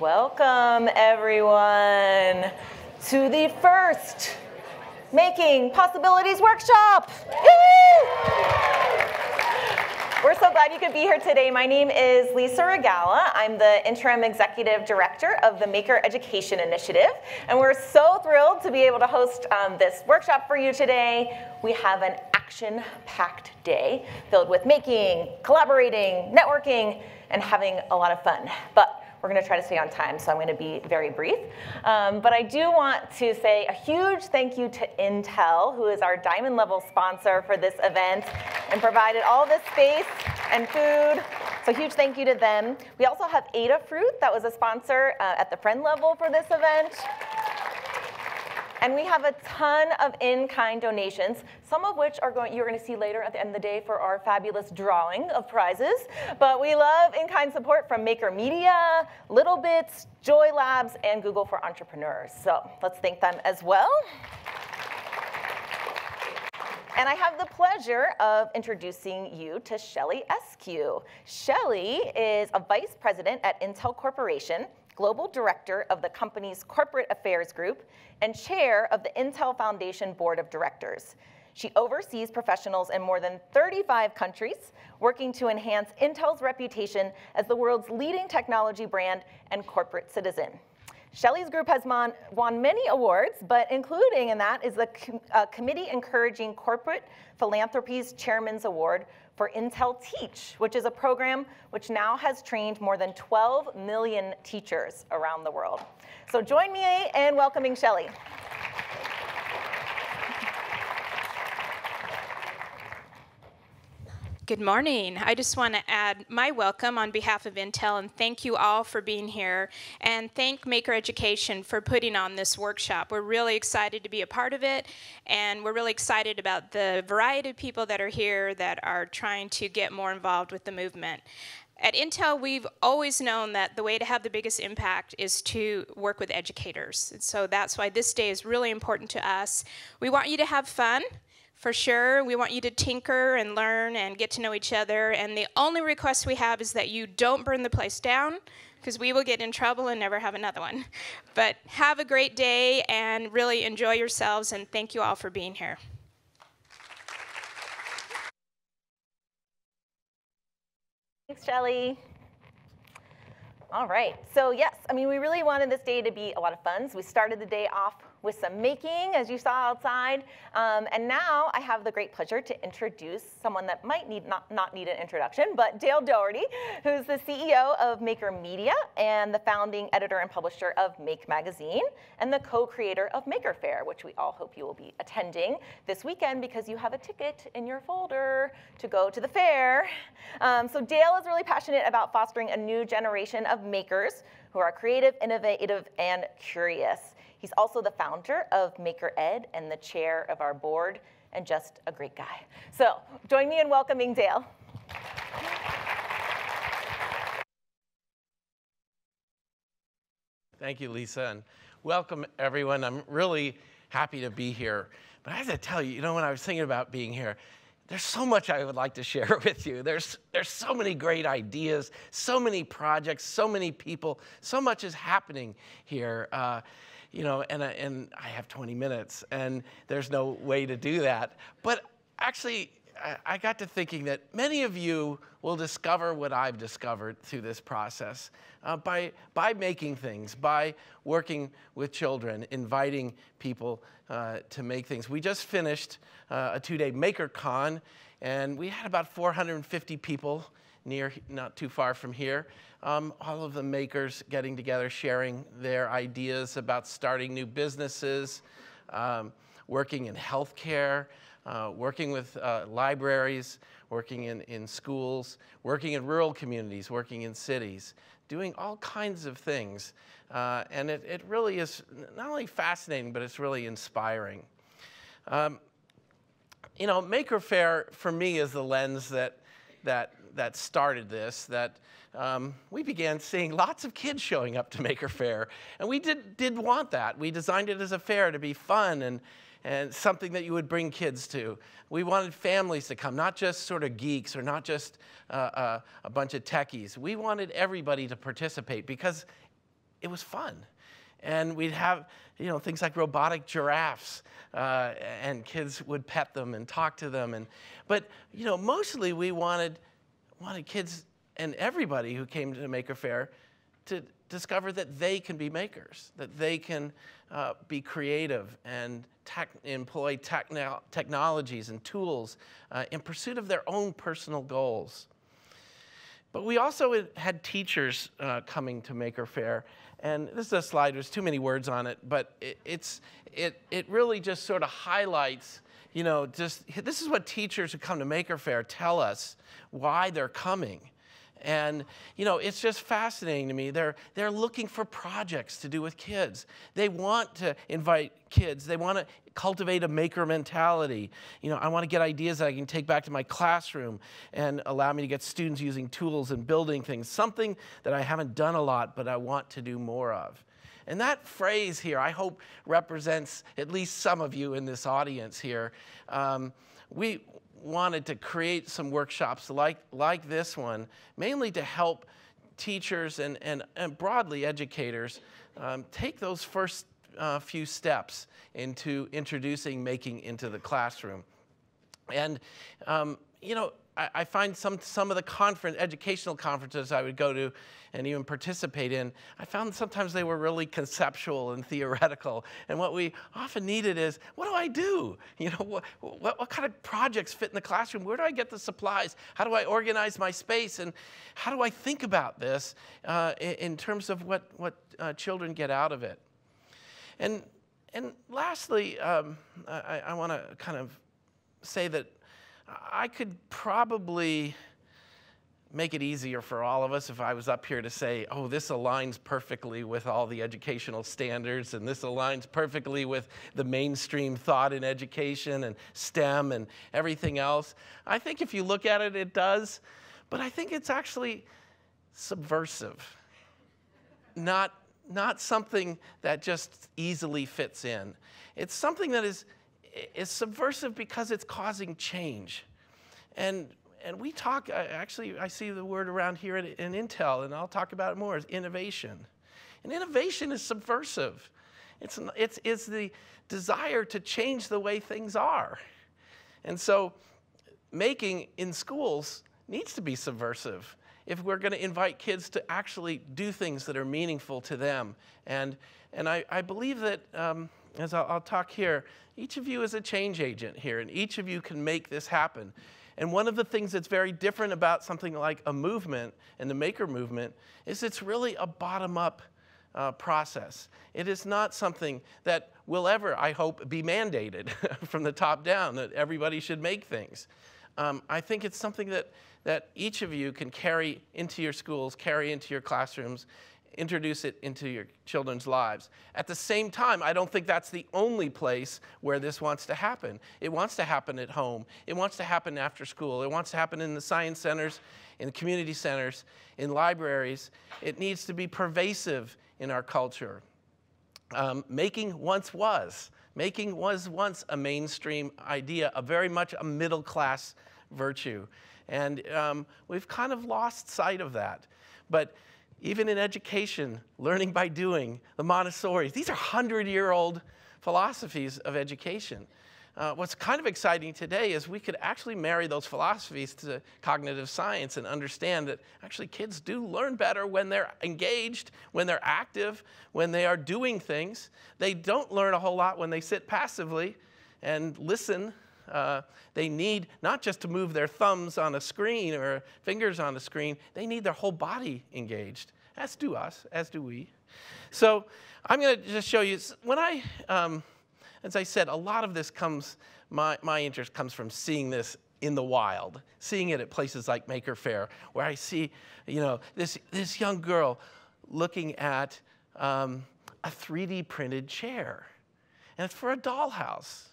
Welcome, everyone, to the first Making Possibilities Workshop. We're so glad you could be here today. My name is Lisa Regala. I'm the Interim Executive Director of the Maker Education Initiative, and we're so thrilled to be able to host this workshop for you today. We have an action-packed day filled with making, collaborating, networking, and having a lot of fun. But we're going to try to stay on time, so I'm going to be very brief. But I do want to say a huge thank you to Intel, who is our diamond level sponsor for this event and provided all this space and food. So huge thank you to them. We also have Adafruit, that was a sponsor at the friend level for this event. And we have a ton of in-kind donations, some of which you're going to see later at the end of the day for our fabulous drawing of prizes. But we love in-kind support from Maker Media, Little Bits, Joy Labs, and Google for Entrepreneurs. So let's thank them as well. And I have the pleasure of introducing you to Shelley Eskew. Shelley is a vice president at Intel Corporation, Global Director of the company's Corporate Affairs Group, and Chair of the Intel Foundation Board of Directors. She oversees professionals in more than 35 countries, working to enhance Intel's reputation as the world's leading technology brand and corporate citizen. Shelley's group has won many awards, but including in that is the Committee Encouraging Corporate Philanthropy's Chairman's Award for Intel Teach, which is a program which now has trained more than 12 million teachers around the world. So join me in welcoming Shelley. Good morning. I just want to add my welcome on behalf of Intel and thank you all for being here and thank Maker Education for putting on this workshop. We're really excited to be a part of it and we're really excited about the variety of people that are here that are trying to get more involved with the movement. At Intel, we've always known that the way to have the biggest impact is to work with educators. And so that's why this day is really important to us. We want you to have fun. For sure, we want you to tinker and learn and get to know each other. And the only request we have is that you don't burn the place down, because we will get in trouble and never have another one. But have a great day and really enjoy yourselves, and thank you all for being here. Thanks, Shelley. All right, so yes, we really wanted this day to be a lot of fun. So we started the day off with some making, as you saw outside. And now I have the great pleasure to introduce someone that might not need an introduction, but Dale Daugherty, who's the CEO of Maker Media and the founding editor and publisher of Make Magazine and the co-creator of Maker Faire, which we all hope you will be attending this weekend because you have a ticket in your folder to go to the fair. So Dale is really passionate about fostering a new generation of makers who are creative, innovative, and curious. He's also the founder of Maker Ed and the chair of our board, and just a great guy. So join me in welcoming Dale. Thank you, Lisa, and welcome everyone. I'm really happy to be here. But I have to tell you, when I was thinking about being here, there's so much I would like to share with you. There's so many great ideas, so many projects, so many people, so much is happening here. And I have 20 minutes, and there's no way to do that. But actually, I got to thinking that many of you will discover what I've discovered through this process by making things, by working with children, inviting people to make things. We just finished a 2-day MakerCon, and we had about 450 people not too far from here. All of the makers getting together, sharing their ideas about starting new businesses, working in healthcare, working with libraries, working in schools, working in rural communities, working in cities, doing all kinds of things. And it really is not only fascinating, but it's really inspiring. Maker Faire, for me, is the lens that started this, we began seeing lots of kids showing up to Maker Faire. And we did want that. We designed it as a fair to be fun and something that you would bring kids to. We wanted families to come, not just sort of geeks or not just a bunch of techies. We wanted everybody to participate because it was fun. And we'd have, things like robotic giraffes, and kids would pet them and talk to them. But mostly we wanted kids and everybody who came to Maker Faire to discover that they can be makers, that they can be creative and employ technologies and tools in pursuit of their own personal goals. But we also had teachers coming to Maker Faire. And this is a slide, there's too many words on it, but it really just sort of highlights, this is what teachers who come to Maker Faire tell us why they're coming. And, it's just fascinating to me. They're looking for projects to do with kids. They want to invite kids. They want to cultivate a maker mentality. I want to get ideas that I can take back to my classroom and allow me to get students using tools and building things, something that I haven't done a lot, but I want to do more of. And that phrase here, I hope, represents at least some of you in this audience here. We wanted to create some workshops like this one, mainly to help teachers and broadly educators take those first few steps into introducing making into the classroom. And I find some of the educational conferences I would go to and even participate in, I found sometimes they were really conceptual and theoretical. And what we often needed is, what do I do? What kind of projects fit in the classroom? Where do I get the supplies? How do I organize my space? And how do I think about this in terms of what children get out of it? And lastly, I want to kind of say that I could probably make it easier for all of us if I was up here to say, oh, this aligns perfectly with all the educational standards, and this aligns perfectly with the mainstream thought in education and STEM and everything else. I think if you look at it, it does, but I think it's actually subversive, not something that just easily fits in. It's something that is subversive because it's causing change. And we talk, actually, I see the word around here in Intel, and I'll talk about it more, is innovation. And innovation is subversive. It's the desire to change the way things are. And so making in schools needs to be subversive if we're going to invite kids to actually do things that are meaningful to them. And I believe that, as I'll talk here, each of you is a change agent here, and each of you can make this happen. And one of the things that's very different about something like a movement and the maker movement is it's really a bottom-up process. It is not something that will ever, I hope, be mandated from the top down, that everybody should make things. I think it's something that each of you can carry into your schools, carry into your classrooms, introduce it into your children's lives. At the same time, I don't think that's the only place where this wants to happen. It wants to happen at home. It wants to happen after school. It wants to happen in the science centers, in the community centers, in libraries. It needs to be pervasive in our culture. Making once was. Making was once a mainstream idea, a very much a middle-class virtue. And we've kind of lost sight of that. But even in education, learning by doing, the Montessori, these are 100-year-old philosophies of education. What's kind of exciting today is we could actually marry those philosophies to cognitive science and understand that actually kids do learn better when they're engaged, when they're active, when they are doing things. They don't learn a whole lot when they sit passively and listen. They need not just to move their thumbs on a screen or fingers on a screen, they need their whole body engaged, as do us, as do we. So I'm going to just show you, when as I said, a lot of this comes, my interest comes from seeing this in the wild, seeing it at places like Maker Faire, where I see, this young girl looking at a 3D printed chair, and it's for a dollhouse.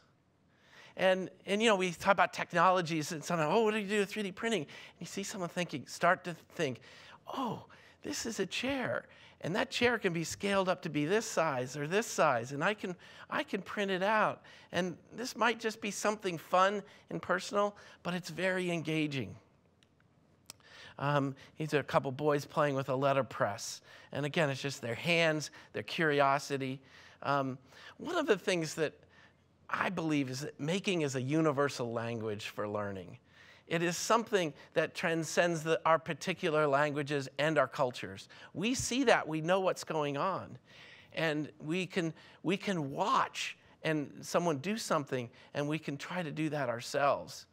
And we talk about technologies and something, what do you do with 3D printing? And you see someone start to think, oh, this is a chair. And that chair can be scaled up to be this size or this size, and I can print it out. And this might just be something fun and personal, but it's very engaging. These are a couple boys playing with a letterpress. And again, it's just their hands, their curiosity. One of the things that I believe is that making is a universal language for learning. It is something that transcends our particular languages and our cultures. We see that, we know what's going on. And we can watch and someone do something, and we can try to do that ourselves.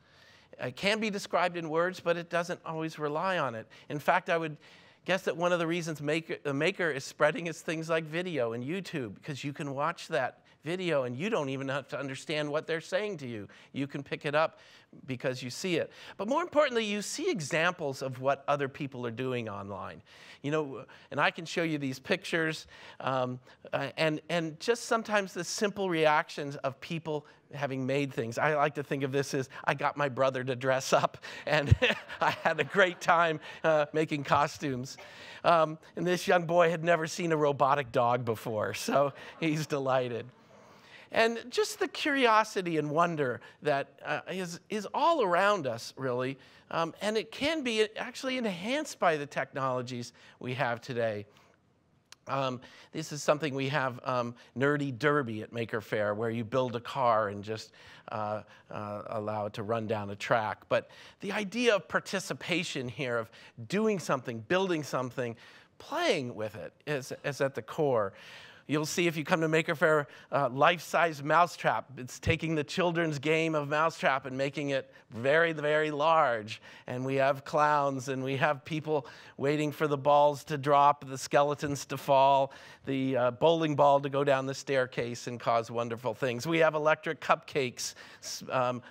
It can be described in words, but it doesn't always rely on it. In fact, I would guess that one of the reasons the Maker is spreading is things like video and YouTube, because you can watch that video and you don't even have to understand what they're saying to you. You can pick it up because you see it. But more importantly, you see examples of what other people are doing online. You know, and I can show you these pictures, and just sometimes the simple reactions of people having made things. I like to think of this as I got my brother to dress up, and I had a great time making costumes. And this young boy had never seen a robotic dog before, so he's delighted. And just the curiosity and wonder that is all around us, really. And it can be actually enhanced by the technologies we have today. This is something we have, Nerdy Derby at Maker Faire, where you build a car and just allow it to run down a track. But the idea of participation here, of doing something, building something, playing with it is at the core. You'll see if you come to Maker Faire, life-size mousetrap. It's taking the children's game of mousetrap and making it very, very large. And we have clowns, and we have people waiting for the balls to drop, the skeletons to fall, the bowling ball to go down the staircase and cause wonderful things. We have electric cupcakes,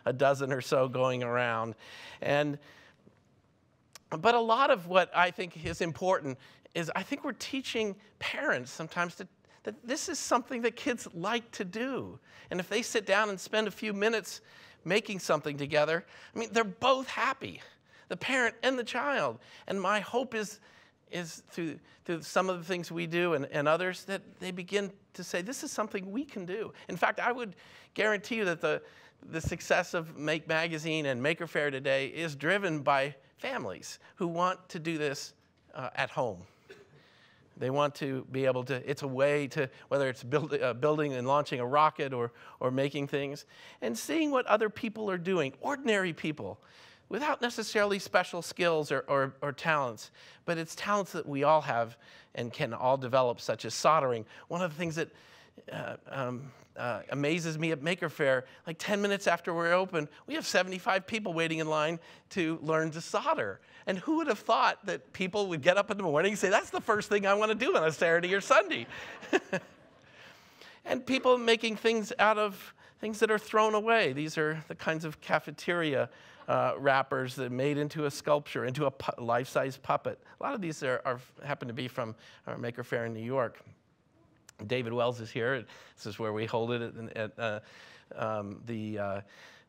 a dozen or so going around. But a lot of what I think is important is I think we're teaching parents sometimes that this is something that kids like to do. And if they sit down and spend a few minutes making something together, I mean, they're both happy, the parent and the child. And my hope is through some of the things we do and others, that they begin to say, this is something we can do. In fact, I would guarantee you that the success of Make Magazine and Maker Faire today is driven by families who want to do this at home. They want to be able to, it's a way to, whether it's building and launching a rocket or making things, and seeing what other people are doing, ordinary people, without necessarily special skills or talents, but it's talents that we all have and can all develop, such as soldering. One of the things that amazes me at Maker Faire, like 10 minutes after we're open, we have 75 people waiting in line to learn to solder. And who would have thought that people would get up in the morning and say, that's the first thing I want to do on a Saturday or Sunday? And people making things out of things that are thrown away. These are the kinds of cafeteria wrappers that are made into a sculpture, into a life-size puppet. A lot of these happen to be from our Maker Faire in New York. David Wells is here. This is where we hold it at the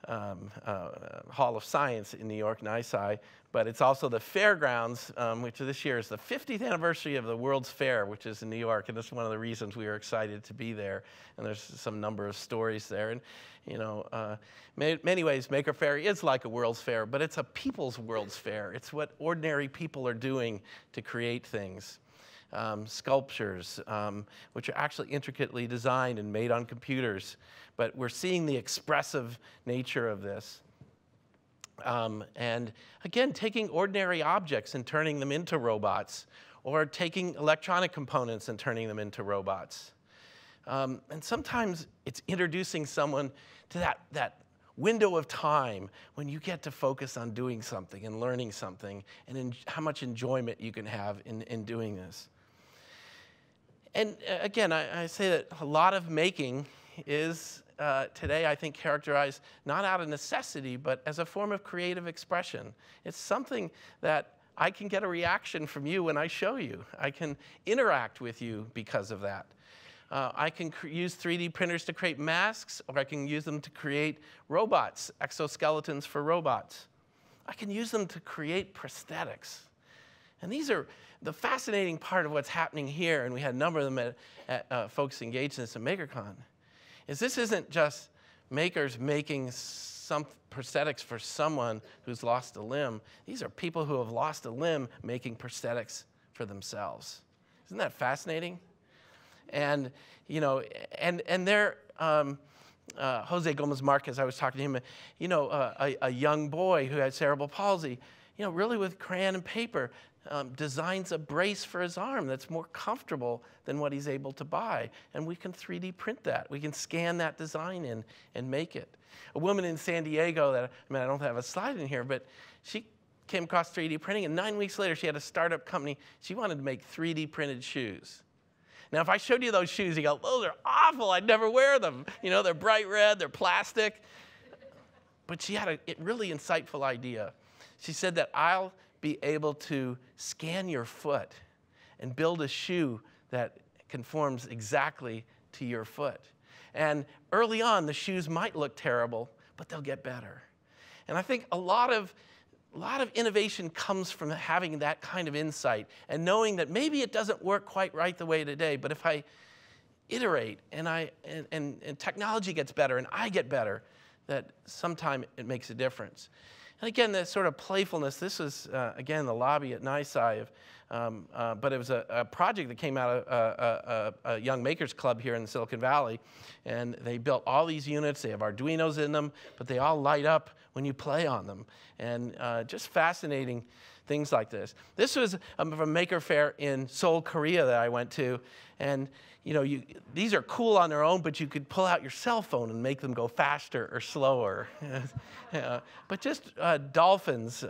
Hall of Science in New York, NYSCI. But it's also the fairgrounds, which this year is the 50th anniversary of the World's Fair, which is in New York. And that's one of the reasons we are excited to be there. And there's some number of stories there. And, you know, many ways, Maker Faire is like a World's Fair, but it's a people's World's Fair. It's what ordinary people are doing to create things. Sculptures, which are actually intricately designed and made on computers. But we're seeing the expressive nature of this. And again, taking ordinary objects and turning them into robots, or taking electronic components and turning them into robots. And sometimes it's introducing someone to that window of time when you get to focus on doing something and learning something, and how much enjoyment you can have in doing this. And again, I say that a lot of making is today, I think, characterized not out of necessity, but as a form of creative expression. It's something that I can get a reaction from you when I show you. I can interact with you because of that. I can use 3D printers to create masks, or I can use them to create robots, exoskeletons for robots. I can use them to create prosthetics. And these are the fascinating part of what's happening here, and we had a number of them folks engaged in this at MakerCon, is this isn't just makers making some prosthetics for someone who's lost a limb. These are people who have lost a limb making prosthetics for themselves. Isn't that fascinating? And, you know, and they're, Jose Gomez Marquez, I was talking to him, you know, a young boy who had cerebral palsy, you know, really with crayon and paper, designs a brace for his arm that's more comfortable than what he's able to buy. And we can 3D print that. We can scan that design in and make it. A woman in San Diego that, I mean, I don't have a slide in here, but she came across 3D printing, and 9 weeks later, she had a startup company. She wanted to make 3D printed shoes. Now, if I showed you those shoes, you go, those are awful. I'd never wear them. You know, they're bright red, they're plastic. But she had a really insightful idea. She said that I'll be able to scan your foot and build a shoe that conforms exactly to your foot. And early on, the shoes might look terrible, but they'll get better. And I think a lot of innovation comes from having that kind of insight and knowing that maybe it doesn't work quite right the way today, but if I iterate and technology gets better and I get better, that sometime it makes a difference. And again, that sort of playfulness, this was, again, the lobby at NYSCI, but it was a project that came out of a young makers club here in Silicon Valley, and they built all these units. They have Arduinos in them, but they all light up when you play on them, and just fascinating things like this. This was from Maker Faire in Seoul, Korea that I went to, and you know, these are cool on their own, but you could pull out your cell phone and make them go faster or slower. But just dolphins.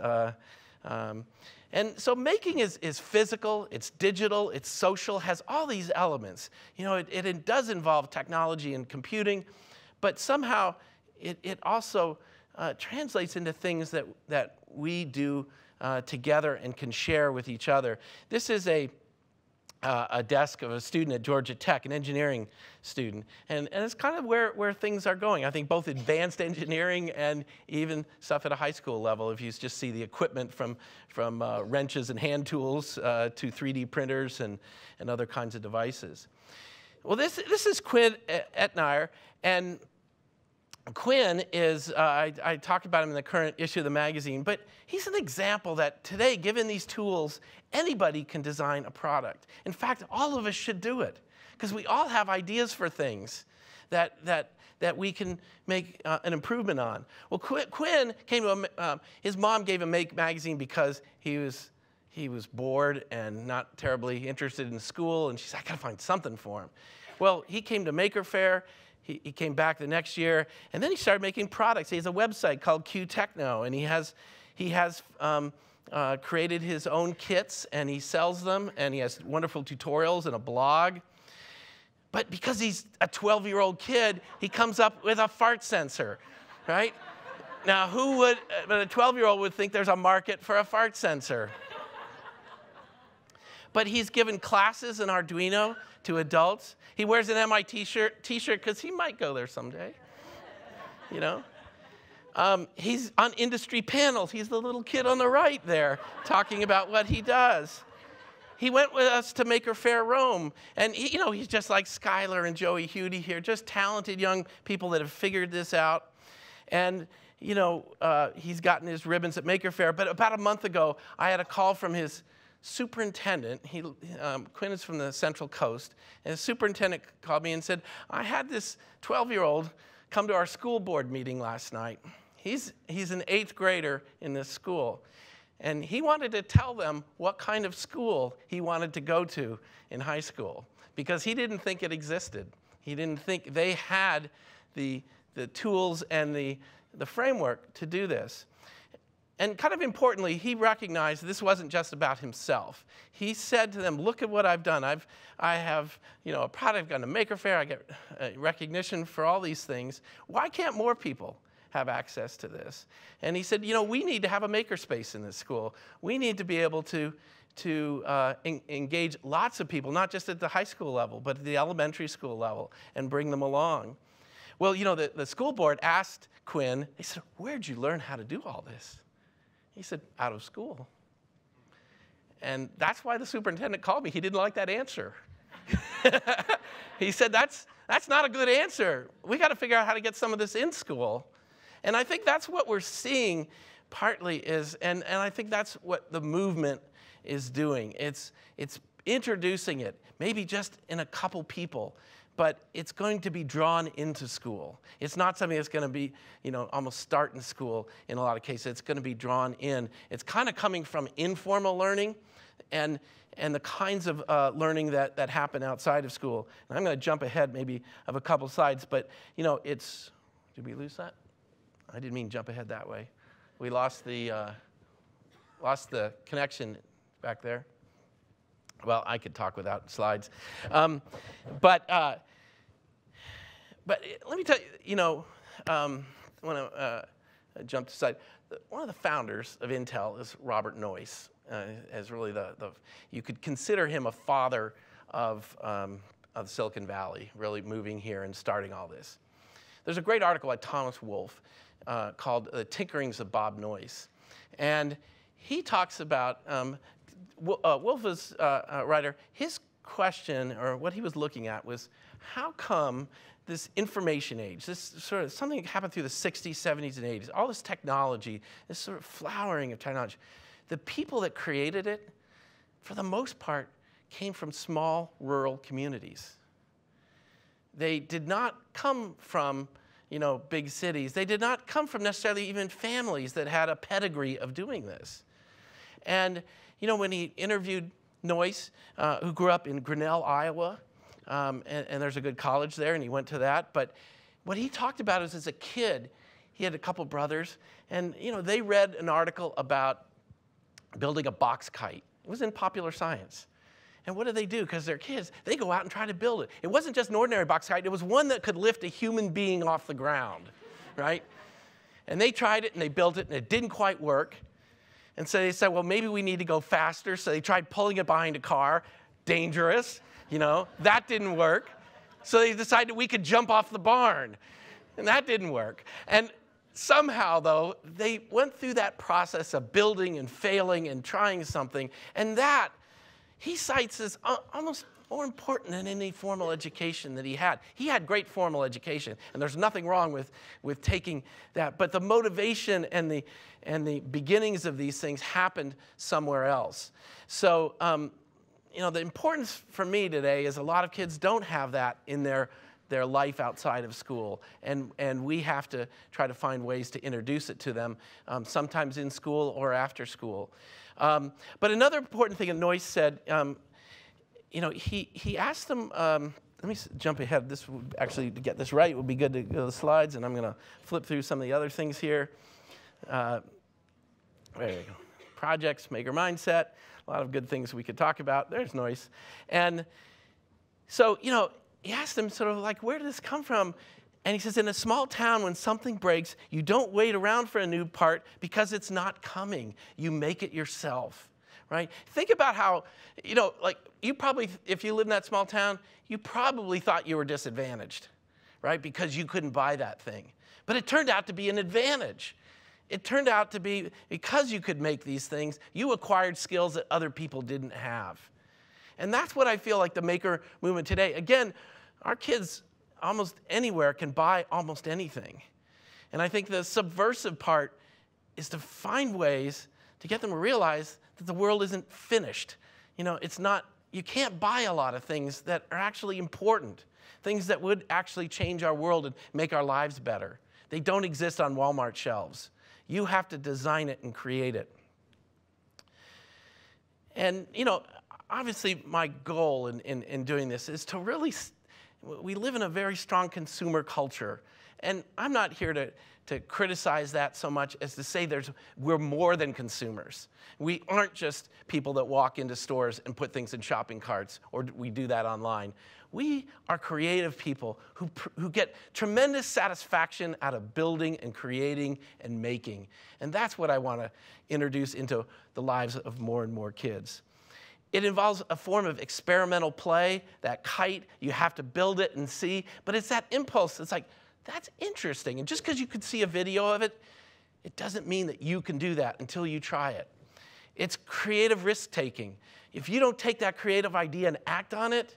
And so making is physical, it's digital, it's social, has all these elements. You know, it does involve technology and computing, but somehow it also translates into things that we do together and can share with each other. This is a desk of a student at Georgia Tech, an engineering student. And it's kind of where things are going. I think both advanced engineering and even stuff at a high school level, if you just see the equipment from wrenches and hand tools to 3D printers and other kinds of devices. Well, this is Quinn Etnier, and Quinn is, I talked about him in the current issue of the magazine, but he's an example that today, given these tools, anybody can design a product. In fact, all of us should do it, because we all have ideas for things that we can make an improvement on. Well, Quinn came to his mom gave him Make magazine because he was bored and not terribly interested in school, and she said, I gotta find something for him. Well, he came to Maker Faire. He came back the next year, and then he started making products. He has a website called Q Techno, and he has created his own kits, and he sells them, and he has wonderful tutorials and a blog. But because he's a 12-year-old kid, he comes up with a fart sensor, right? Now, but a 12-year-old would think there's a market for a fart sensor. But he's given classes in Arduino to adults. He wears an MIT t-shirt because he might go there someday, you know. He's on industry panels. He's the little kid on the right there talking about what he does. He went with us to Maker Faire Rome, and he's just like Skylar and Joey Hudi here, just talented young people that have figured this out. And he's gotten his ribbons at Maker Faire. But about a month ago, I had a call from his superintendent. Quinn is from the Central Coast, and his superintendent called me and said, I had this 12-year-old come to our school board meeting last night. He's an 8th grader in this school, and he wanted to tell them what kind of school he wanted to go to in high school, because he didn't think it existed. He didn't think they had the tools and the framework to do this. And kind of importantly, he recognized this wasn't just about himself. He said to them, look at what I've done. I have a product, I've gone to Maker Faire, I get recognition for all these things. Why can't more people have access to this? And he said, we need to have a makerspace in this school. We need to be able to engage lots of people, not just at the high school level, but at the elementary school level, and bring them along. Well, the school board asked Quinn, they said, where'd you learn how to do all this? He said, out of school. And that's why the superintendent called me. He didn't like that answer. He said, that's not a good answer. We got to figure out how to get some of this in school. And I think that's what we're seeing partly is, and I think that's what the movement is doing. It's introducing it, maybe just in a couple people, but it's going to be drawn into school. It's not something that's going to be, almost start in school in a lot of cases. It's going to be drawn in. It's kind of coming from informal learning and the kinds of learning that happen outside of school. And I'm going to jump ahead maybe of a couple slides, but did we lose that? I didn't mean jump ahead that way. We lost the connection back there. Well, I could talk without slides. But let me tell you, I want to jump aside. One of the founders of Intel is Robert Noyce. As really you could consider him a father of Silicon Valley, really moving here and starting all this. There's a great article by Thomas Wolfe called The Tinkerings of Bob Noyce. And he talks about, Wolfe is a writer, his question, or what he was looking at was, how come this information age, this sort of something that happened through the 60s, 70s, and 80s, all this technology, this sort of flowering of technology, the people that created it, for the most part, came from small rural communities. They did not come from big cities. They did not come from necessarily even families that had a pedigree of doing this. And when he interviewed Noyce, who grew up in Grinnell, Iowa, and there's a good college there, and he went to that. But what he talked about is, as a kid, he had a couple brothers, and they read an article about building a box kite. It was in Popular Science. And what do? Because they're kids, they go out and try to build it. It wasn't just an ordinary box kite. It was one that could lift a human being off the ground, right? And they tried it, and they built it, and it didn't quite work. And so they said, well, maybe we need to go faster. So they tried pulling it behind a car. Dangerous, That didn't work. So they decided we could jump off the barn. And that didn't work. And somehow, though, they went through that process of building and failing and trying something. And that, he cites as almost more important than any formal education that he had. He had great formal education, and there's nothing wrong with taking that. But the motivation and the beginnings of these things happened somewhere else. So, the importance for me today is a lot of kids don't have that in their life outside of school, and we have to try to find ways to introduce it to them, sometimes in school or after school. But another important thing that Noyce said, he asked them, let me jump ahead. This would actually, to get this right, it would be good to go to the slides, and I'm going to flip through some of the other things here. There you go. Projects, maker mindset, a lot of good things we could talk about. There's Noyce. And so, he asked them sort of like, where did this come from? And he says, in a small town, when something breaks, you don't wait around for a new part because it's not coming. You make it yourself, right? Think about how, you probably, if you live in that small town, you probably thought you were disadvantaged, right? Because you couldn't buy that thing. But it turned out to be an advantage. It turned out to be, because you could make these things, you acquired skills that other people didn't have. And that's what I feel like the maker movement today. Again, our kids almost anywhere can buy almost anything. And I think the subversive part is to find ways to get them to realize that the world isn't finished. It's not, you can't buy a lot of things that are actually important, things that would actually change our world and make our lives better. They don't exist on Walmart shelves. You have to design it and create it. And, obviously my goal in doing this is to really, we live in a very strong consumer culture. And I'm not here to criticize that so much as to say we're more than consumers. We aren't just people that walk into stores and put things in shopping carts, or we do that online. We are creative people who get tremendous satisfaction out of building and creating and making. And that's what I want to introduce into the lives of more and more kids. It involves a form of experimental play. That kite, you have to build it and see. But it's that impulse. It's like, that's interesting. And just because you could see a video of it, it doesn't mean that you can do that until you try it. It's creative risk-taking. If you don't take that creative idea and act on it,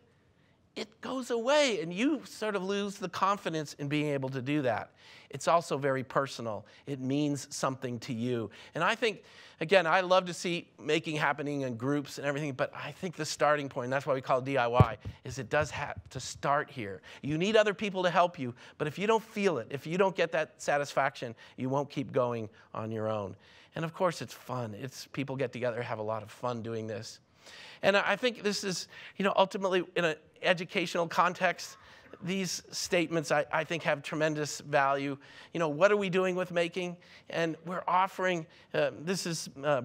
it goes away, and you sort of lose the confidence in being able to do that. It's also very personal. It means something to you. And I think, again, I love to see making happening in groups and everything, but I think the starting point, and that's why we call it DIY, is it does have to start here. You need other people to help you, but if you don't feel it, if you don't get that satisfaction, you won't keep going on your own. And of course, it's fun. People get together, have a lot of fun doing this. And I think this is, ultimately in an educational context, these statements, I think, have tremendous value. What are we doing with making? And we're offering,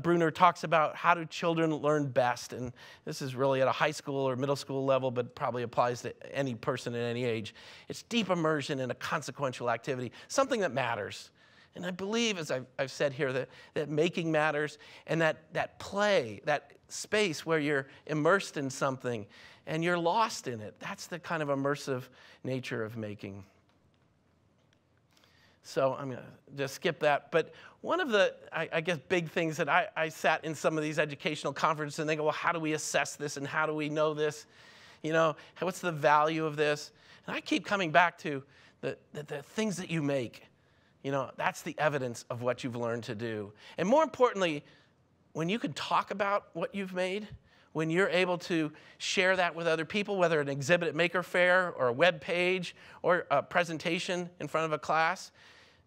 Bruner talks about how do children learn best. And this is really at a high school or middle school level, but probably applies to any person at any age. It's deep immersion in a consequential activity, something that matters. And I believe, as I've said here, that making matters, and that play, that space where you're immersed in something and you're lost in it. That's the kind of immersive nature of making. So I'm going to just skip that. But one of the, I guess, big things that I sat in some of these educational conferences and they go, well, how do we assess this and how do we know this? What's the value of this? And I keep coming back to the things that you make. That's the evidence of what you've learned to do. And more importantly, when you can talk about what you've made, when you're able to share that with other people, whether an exhibit at Maker Faire or a web page or a presentation in front of a class,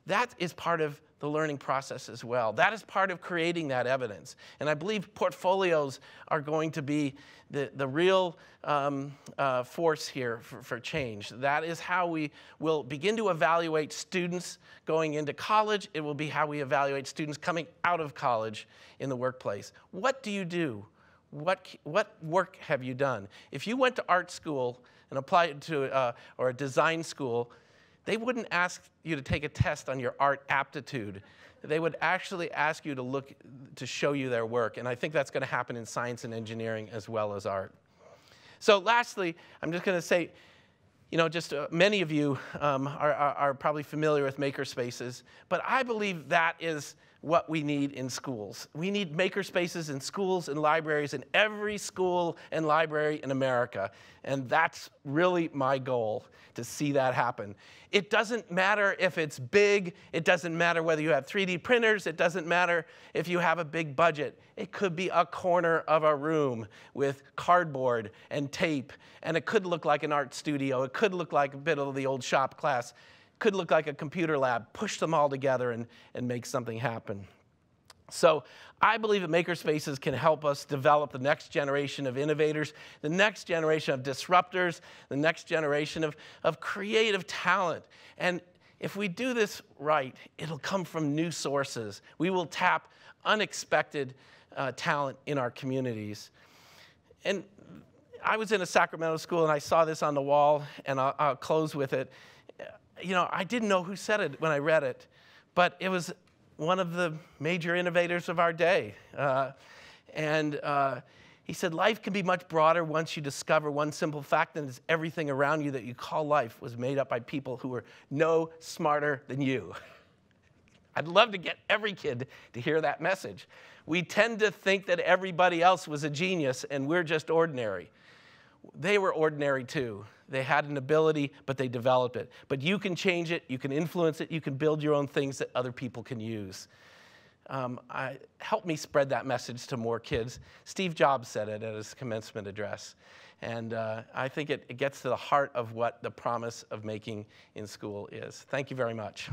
that is part of the learning process as well. That is part of creating that evidence. And I believe portfolios are going to be the real force here for change. That is how we will begin to evaluate students going into college. It will be how we evaluate students coming out of college in the workplace. What do you do? What work have you done? If you went to art school and applied to, or a design school, they wouldn't ask you to take a test on your art aptitude. They would actually ask you to show you their work. And I think that's going to happen in science and engineering as well as art. So lastly, I'm just going to say, many of you are probably familiar with Makerspaces, but I believe that is what we need in schools. We need Makerspaces in schools and libraries in every school and library in America. And that's really my goal, to see that happen. It doesn't matter if it's big. It doesn't matter whether you have 3D printers. It doesn't matter if you have a big budget. It could be a corner of a room with cardboard and tape. And it could look like an art studio. It could look like a bit of the old shop class. Could look like a computer lab. Push them all together and make something happen. So I believe that Makerspaces can help us develop the next generation of innovators, the next generation of disruptors, the next generation of creative talent. And if we do this right, it'll come from new sources. We will tap unexpected talent in our communities. And I was in a Sacramento school, and I saw this on the wall, and I'll close with it. I didn't know who said it when I read it, but it was one of the major innovators of our day. He said, life can be much broader once you discover one simple fact, and it's everything around you that you call life was made up by people who were no smarter than you. I'd love to get every kid to hear that message. We tend to think that everybody else was a genius and we're just ordinary. They were ordinary too. They had an ability, but they developed it. But you can change it, you can influence it, you can build your own things that other people can use. Help me spread that message to more kids. Steve Jobs said it at his commencement address. And I think it gets to the heart of what the promise of making in school is. Thank you very much.